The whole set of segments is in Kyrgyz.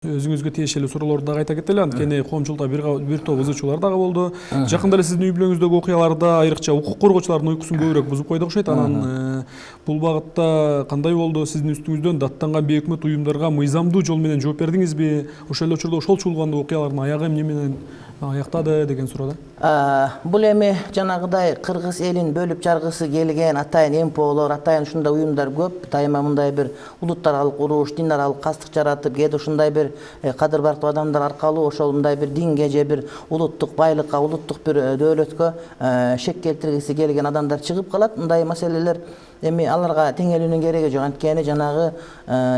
Өзүңүзгө тиешелүү суроолорду дагы айта кетели. Анткени коомчулукта бир топ ызычуулар дагы болду. Жакында эле сиздин үй бүлөңүздөгү окуяларда айрыкча укук коргоочулардын уйкусун көбүрөөк бузуп койду окшойт. Анан бул багытта кандай болду? Сиздин үстүңүздөн даттанган бейөкмөт уюмдарга мыйзамдуу жол менен жооп бердиңизби? Ошол эле учурда ошол чуулгандуу окуялардын аягы эмне менен аяктады деген суроо да. Бул эми жанагыдай кыргыз элин бөлүп жаргысы келген атайын МПОлор, атайын ушундай уюмдар көп. Дайыма мындай бир улуттар аралык уруш, дин аралык кастык жаратып, кээде ушундай бир кадыр барктуу адамдар аркылуу ошол мындай бир динге же бир улуттук байлыкка, улуттук бир дөөлөткө шек келтиргиси келген адамдар чыгып калат. Мындай маселелер эми аларга теңелүүнүн кереги жок. Анткени жанагы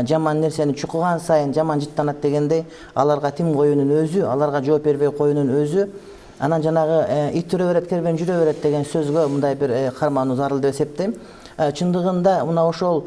жаман нерсени чукуган сайын жаман жыттанат дегендей, аларга тим коюунун өзү, аларга жооп бербей коюунун өзү, анан жанагы ит үрө берет, кербен жүрө берет деген сөзгө мындай бир кармануу зарыл деп эсептейм. Чындыгында мына ошол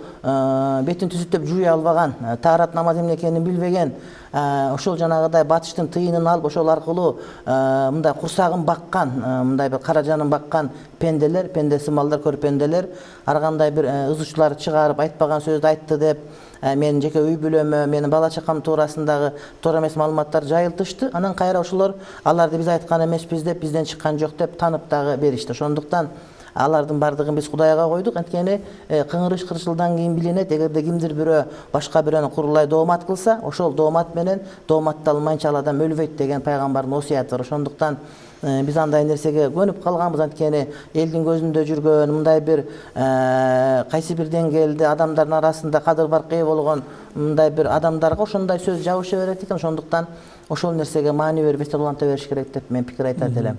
бетин түзүтүп жууя албаган, таарат намаз эмне экенин билбеген, ошол жанагыдай батыштын тыйынын алып ошол аркылуу мындай курсагын баккан, мындай бир кара жанын баккан пенделер, пендеси малдар көрпенделер, ар кандай бир ызычууларды чыгарып айтпаган сөздү айтты деп менин жеке үй бүлөмө, менин бала чакам туурасындагы туура эмес маалыматтар жайылтышты. Анан кайра ошолор аларды биз айткан эмеспиз деп, бизден чыккан жок деп танып дагы беришти. Ошондуктан алардын бардыгын биз Кудайга койдук. Анткени кыңырыш кырчылдан кийин билинет. Эгерде кимдир бирөө башка бирөөнү курулай доомат кылса, ошол доомат менен дооматталмайынча ал адам өлбөйт деген пайгамбардын осуяты бар. Ошондуктан биз андай нерсеге көнүп калганбыз. Анткени элдин көзүндө жүргөн мындай бир кайсы бир деңгээлде адамдардын арасында кадыр баркка ээ болгон мындай бир адамдарга ошондой сөз жабыша берет экен. Ошондуктан ошол нерсеге маани бербестен уланта бериш керек деп мен пикир айтат элем.